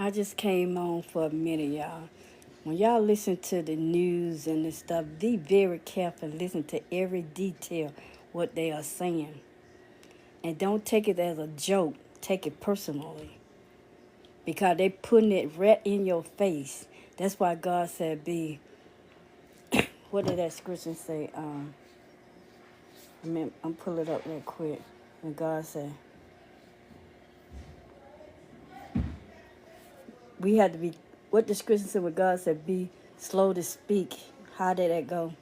I just came on for a minute, y'all. When y'all listen to the news and the stuff, be very careful. Listen to every detail what they are saying, and don't take it as a joke. Take it personally, because they putting it right in your face. That's why God said, "Be." What did that scripture say? I'm pull it up real quick. And God said, we had to be. What the scripture said? What God said, "Be slow to speak." How did that go?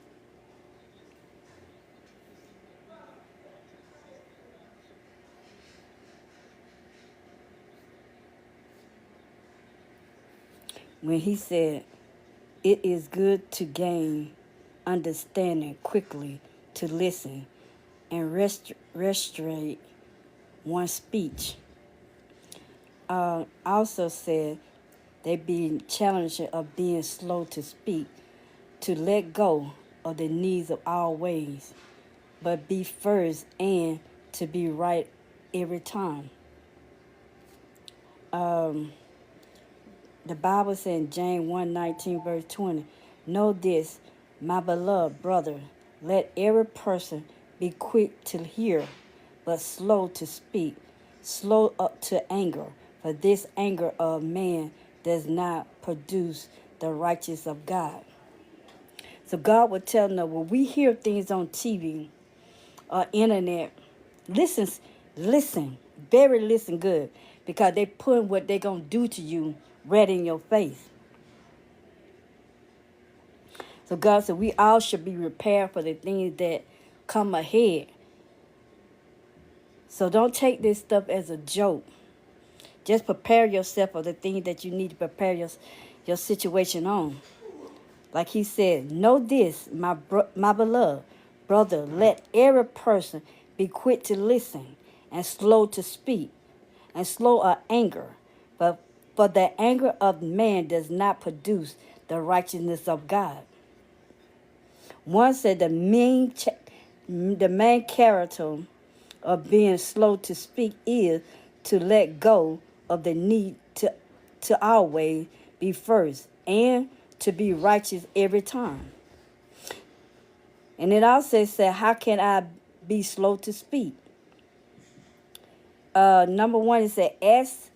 When He said, "It is good to gain understanding quickly, to listen and restrain one's speech." Also said they being challenged of being slow to speak, to let go of the needs of our ways, but be first and to be right every time. The Bible said in James 1:19 verse 20, "Know this, my beloved brother, let every person be quick to hear, but slow to speak, slow up to anger, for this anger of man does not produce the righteousness of God." So God would tell them when we hear things on TV or internet, listen, listen good, because they put what they gonna do to you right in your face. So God said we all should be prepared for the things that come ahead. So don't take this stuff as a joke. Just prepare yourself for the things that you need to prepare your situation on. Like He said, "Know this, my beloved brother, let every person be quick to listen and slow to speak and slow of anger. But for the anger of man does not produce the righteousness of God." One said the main character of being slow to speak is to let go of the need to always be first and to be righteous every time. And it also said, how can I be slow to speak? Number one, it said, ask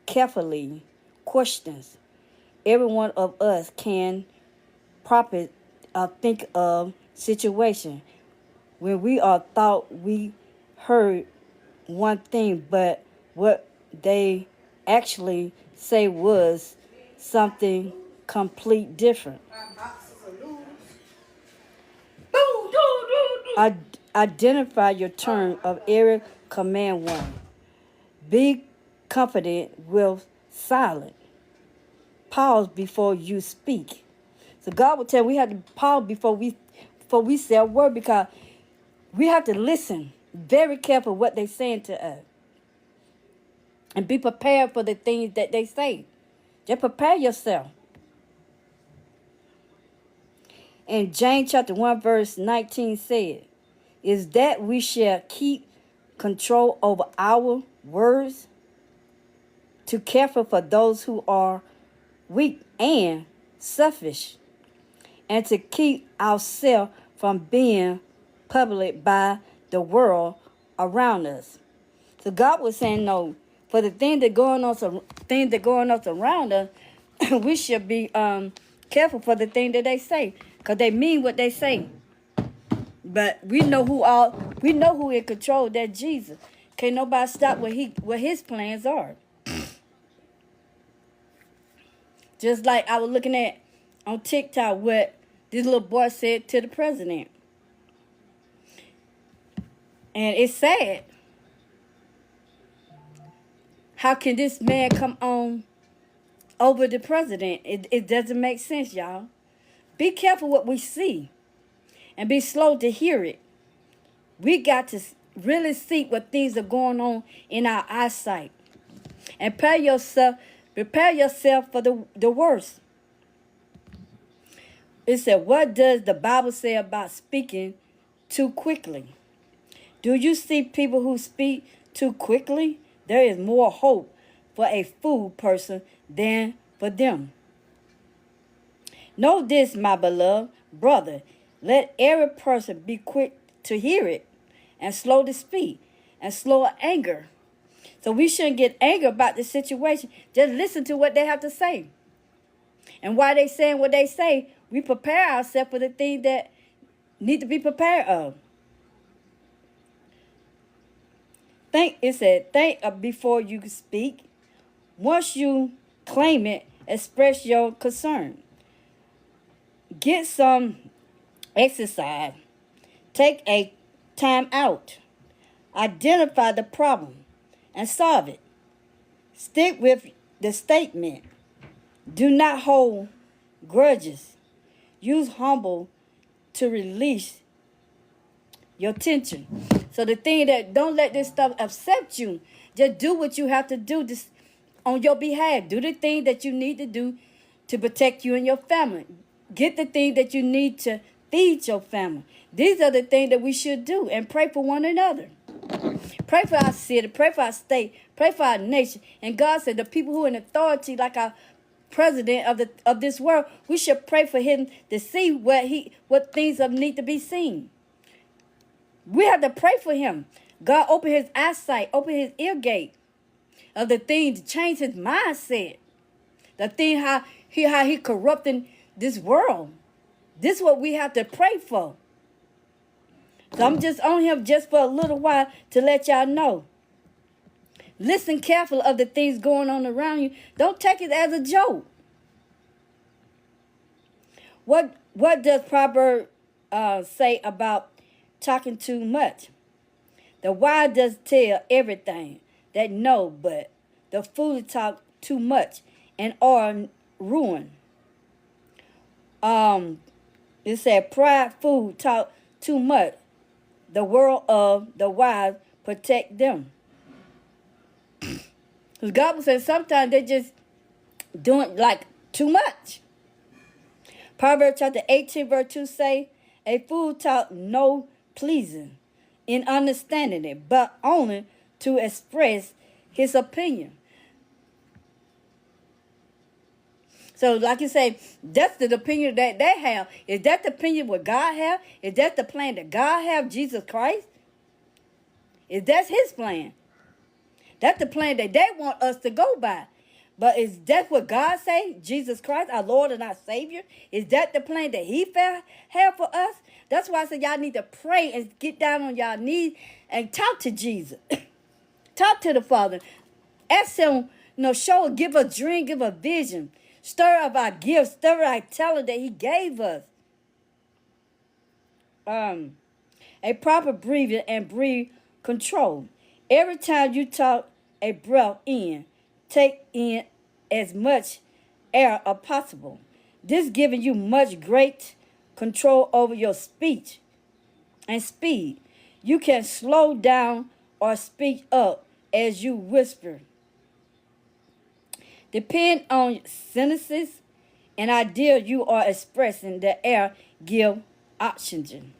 carefully questions. Every one of us can properly think of situation when we are thought we heard one thing, but what they actually say was something complete different. Identify your term of every command one. Be confident with silence. Pause before you speak. So God will tell we have to pause before we say a word, because we have to listen very careful what they're saying to us and be prepared for the things that they say. Just prepare yourself. And James chapter 1 verse 19 said, "Is that we shall keep control over our words, to careful for those who are weak and selfish, and to keep ourselves from being public by the world around us." So God was saying, no, for the things that going on around us, we should be careful for the thing that they say, because they mean what they say. But we know who in control. That Jesus. Can't nobody stop what His plans are. Just like I was looking at on TikTok what this little boy said to the president. And it's sad. How can this man come on over the president? It doesn't make sense, y'all. Be careful what we see and be slow to hear it. We got to really see what things are going on in our eyesight. And prepare yourself for the worst. It said, what does the Bible say about speaking too quickly? Do you see people who speak too quickly? There is more hope for a fool person than for them. Know this, my beloved brother. Let every person be quick to hear it and slow to speak and slow to anger. So we shouldn't get angry about the situation. Just listen to what they have to say. And while they saying what they say, we prepare ourselves for the things that need to be prepared of. Think before you speak. Once you claim it, express your concern. Get some exercise. Take a time out. Identify the problem and solve it. Stick with the statement. Do not hold grudges. Use humble to release your tension. So the thing that don't let this stuff upset you. Just do what you have to do on your behalf. Do the thing that you need to do to protect you and your family. Get the thing that you need to feed your family. These are the things that we should do, and pray for one another. Pray for our city, pray for our state, pray for our nation. And God said the people who are in authority, like our president of this world, we should pray for him to see what things need to be seen. We have to pray for him. God open his eyesight, open his ear gate of the things, change his mindset. The thing how he corrupting this world. This is what we have to pray for. So I'm just on him just for a little while to let y'all know. Listen carefully of the things going on around you. Don't take it as a joke. What does Proverbs say about talking too much? The wise does tell everything that know, but the foolish talk too much and are ruined. It said pride fool talk too much. The world of the wise protect them. Because God says sometimes they just doing like too much. Proverbs chapter 18 verse 2 say, a fool talk no pleasing in understanding it, but only to express his opinion. So like you say, that's the opinion that they have. Is that the opinion what God have? Is that the plan that God have, Jesus Christ? Is that his plan? That's the plan that they want us to go by. But is that what God say? Jesus Christ, our Lord and our Savior? Is that the plan that he have for us? That's why I said y'all need to pray and get down on y'all knees and talk to Jesus. Talk to the Father. Ask him, give a dream, give a vision. Stir up our gifts, stir up our talent that he gave us. A proper breathing and breathe control. Every time you talk a breath in, take in as much air as possible. This giving you much great control over your speech and speed. You can slow down or speak up as you whisper. Depend on sentences and idea you are expressing. The air give oxygen.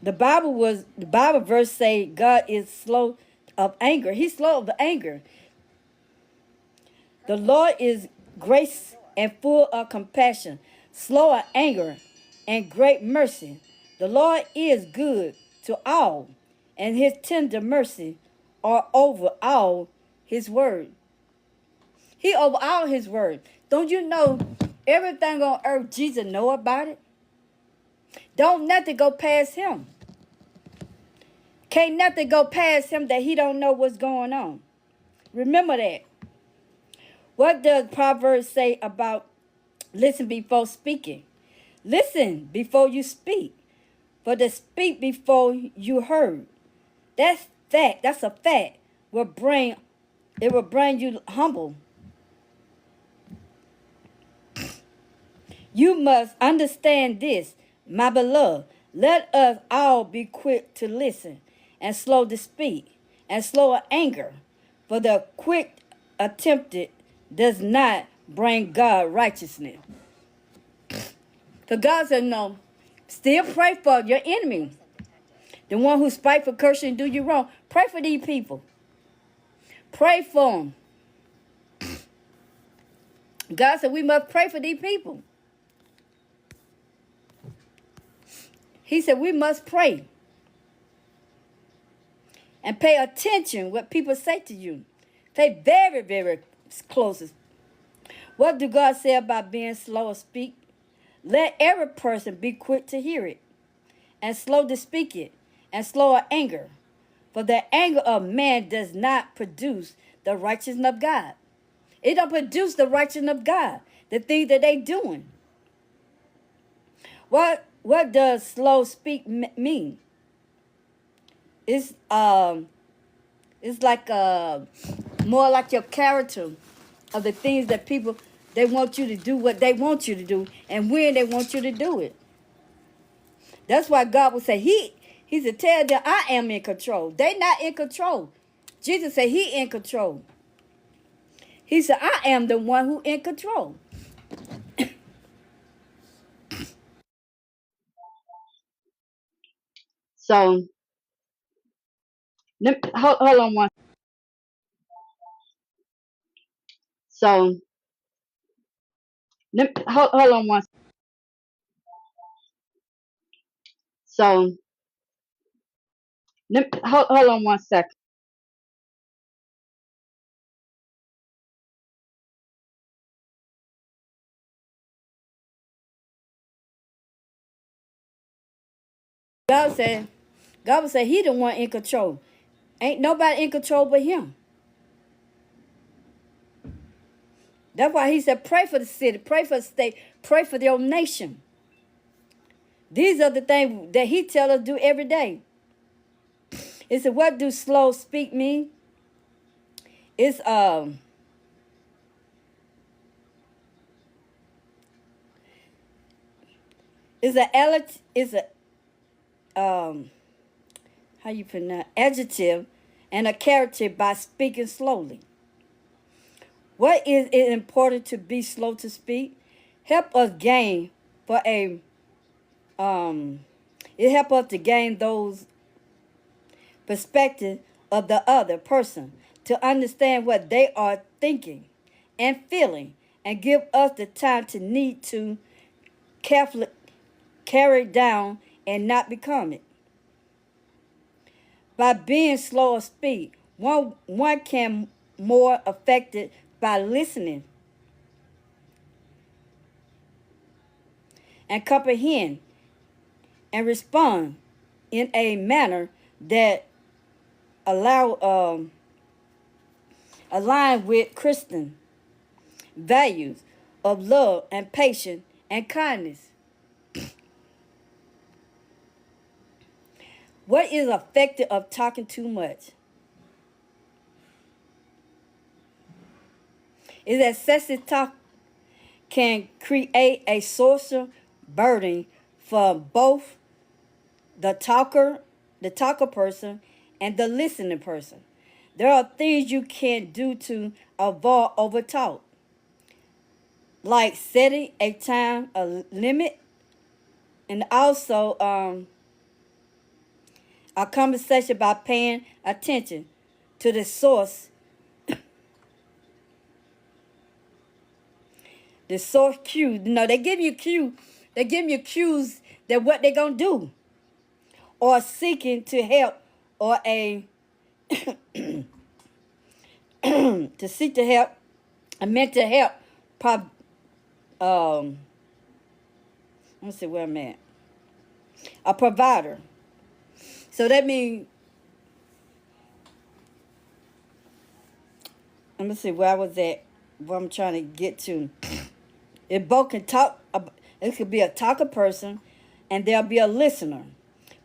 The Bible verse say God is slow of anger. He's slow of anger. The Lord is grace and full of compassion, slow of anger and great mercy. The Lord is good to all, and his tender mercy are over all his word. He over all his word. Don't you know everything on earth Jesus know about it? Don't nothing go past him. Can't nothing go past him that he don't know what's going on. Remember that. What does Proverbs say about listen before speaking? Listen before you speak. For to speak before you heard. That's fact. That's a fact. It will bring you humble. You must understand this, my beloved. Let us all be quick to listen and slow to speak and slow to anger. For the quick attempted does not bring God righteousness. So God said, no, still pray for your enemy. The one who spiteful, curse you, and do you wrong. Pray for these people. Pray for them. God said we must pray for these people. He said we must pray. And pay attention what people say to you. Pay very, very close. What do God say about being slow of speak? Let every person be quick to hear it, and slow to speak it, and slow of anger. For the anger of man does not produce the righteousness of God. It don't produce the righteousness of God, the things that they doing. What does slow speak mean? It's like more like your character of the things that people, they want you to do what they want you to do and when they want you to do it. That's why God would say, He said, tell them I am in control. They not in control. Jesus said He in control. He said, I am the one who in control. So, hold on one. So, hold on one. So, hold on one second. God would say He the one in control. Ain't nobody in control but Him. That's why He said, pray for the city, pray for the state, pray for your nation. These are the things that He tells us to do every day. It said, what do slow speak mean? It's how you pronounce adjective and a character by speaking slowly. What is it important to be slow to speak? Help us gain for a it help us to gain those perspective of the other person, to understand what they are thinking and feeling, and give us the time to need to carefully carry it down and not become it. By being slow of speech, one can more affected by listening and comprehend and respond in a manner that align with Christian values of love and patience and kindness. What is effective of talking too much? Is excessive talk can create a social burden for both the talker person, and the listening person. There are things you can do to avoid overtalk, like setting a time a limit, and also a conversation by paying attention to the source, the source cue. They give you cue. They give you cues that what they're gonna do, or seeking to help, or a to seek to help, a mental help. Let's see where I'm at. A provider. So that means, let me see where I was at, where I'm trying to get to. It both can talk, it could be a talker person, and there'll be a listener.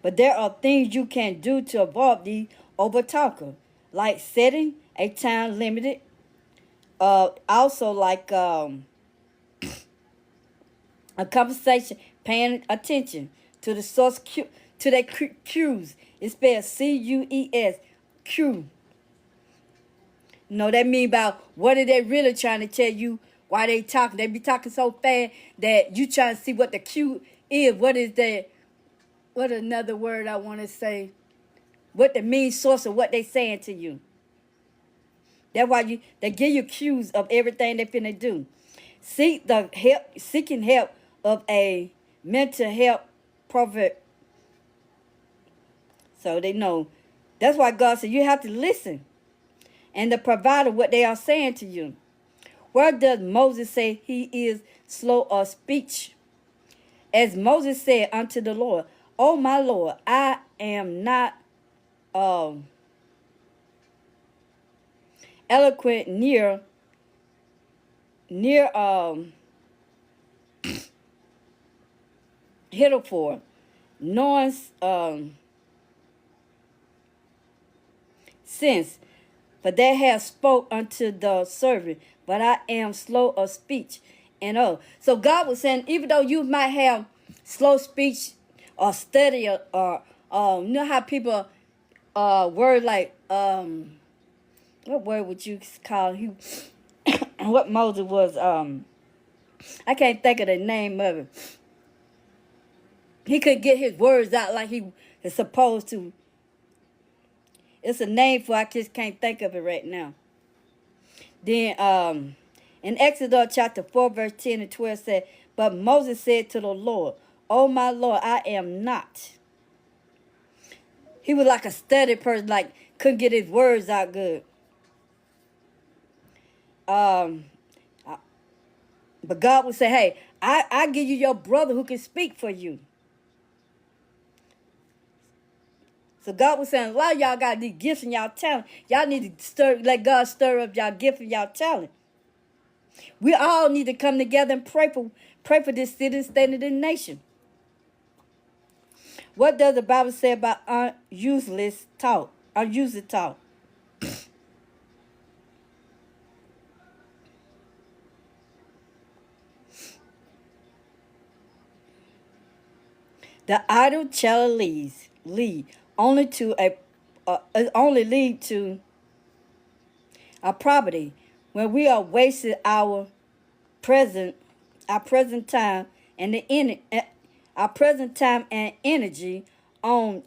But there are things you can do to avoid the over talker, like setting a time limited. Also like a conversation, paying attention to the source cue, to their cues. It's spelled CUES, cue. That mean about what are they really trying to tell you while they talking. They be talking so fast that you trying to see what the cue is. What is what another word I want to say? What the main source of what they saying to you. That's why they give you cues of everything they finna do. Seeking help of a mental health prophet. So they know. That's why God said you have to listen and to provide what they are saying to you. Where does Moses say he is slow of speech? As Moses said unto the Lord, "Oh my Lord, I am not eloquent near heretofore, knowing since, for they have spoke unto the servant, but I am slow of speech and So God was saying, even though you might have slow speech or study or you know how people word like what word would you call he what Moses was I can't think of the name of it. He could get his words out like he is supposed to. It's a name for I just can't think of it right now. Then in Exodus chapter 4, verse 10 and 12 said, but Moses said to the Lord, "Oh my Lord, I am not." He was like a studied person, like couldn't get his words out good. But God would say, "Hey, I give you your brother who can speak for you." So God was saying, a lot of y'all got these gifts and y'all talent. Y'all need to let God stir up y'all gift and y'all talent. We all need to come together and pray for this city, state, and this nation. What does the Bible say about useless talk? Unuseless talk. The idle child lead only to only lead to a property when we are wasting present time and our present time and energy on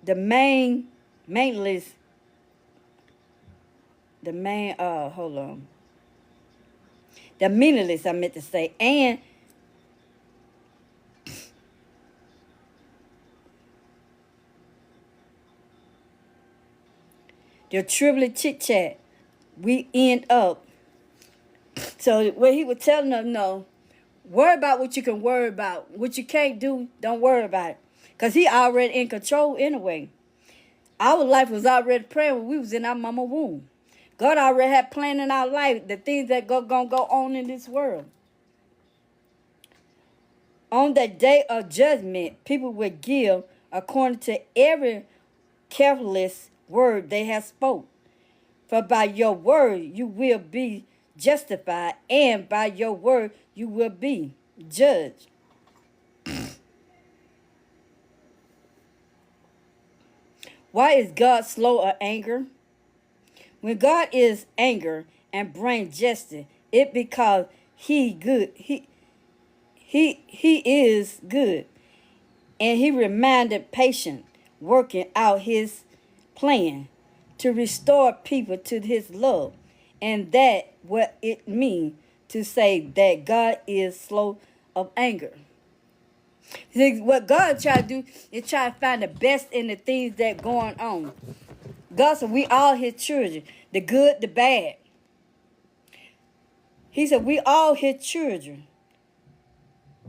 the mainless the main hold on the meaningless I meant to say, and the trivial chit chat we end up. So what he was telling them, no, worry about what you can worry about. What you can't do, don't worry about it. Because he already in control anyway. Our life was already planned when we was in our mama womb. God already had planned in our life the things that gonna go on in this world. On the day of judgment, people will give according to every careless word they have spoke. For by your word you will be justified, and by your word you will be judged. Why is God slow of anger? When God is angry and bring justice, it because he good. He is good, and he reminded patient, working out his plan to restore people to his love, and that what it means to say that God is slow of anger. See, what God try to do is try to find the best in the things that going on. God said we all his children, the good, the bad. He said we all his children.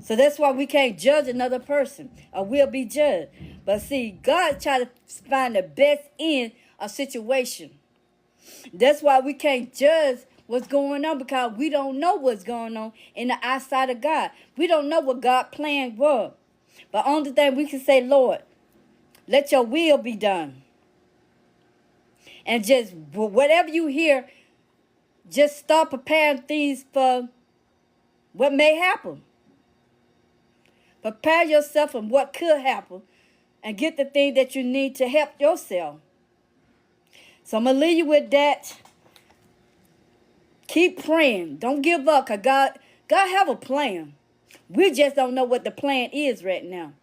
So that's why we can't judge another person or we'll be judged. But see, God try to find the best in a situation. That's why we can't judge what's going on, because we don't know what's going on in the eyesight of God. We don't know what God's plan was. But only thing we can say, Lord, let your will be done. And just whatever you hear, just start preparing things for what may happen. Prepare yourself for what could happen and get the thing that you need to help yourself. So I'm going to leave you with that. Keep praying. Don't give up, because God have a plan. We just don't know what the plan is right now.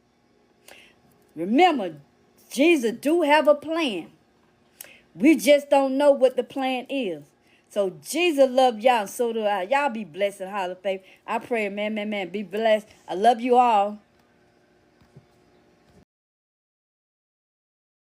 Remember, Jesus do have a plan. We just don't know what the plan is. So Jesus love y'all, and so do I. Y'all be blessed and highly favored. I pray, man, be blessed. I love you all.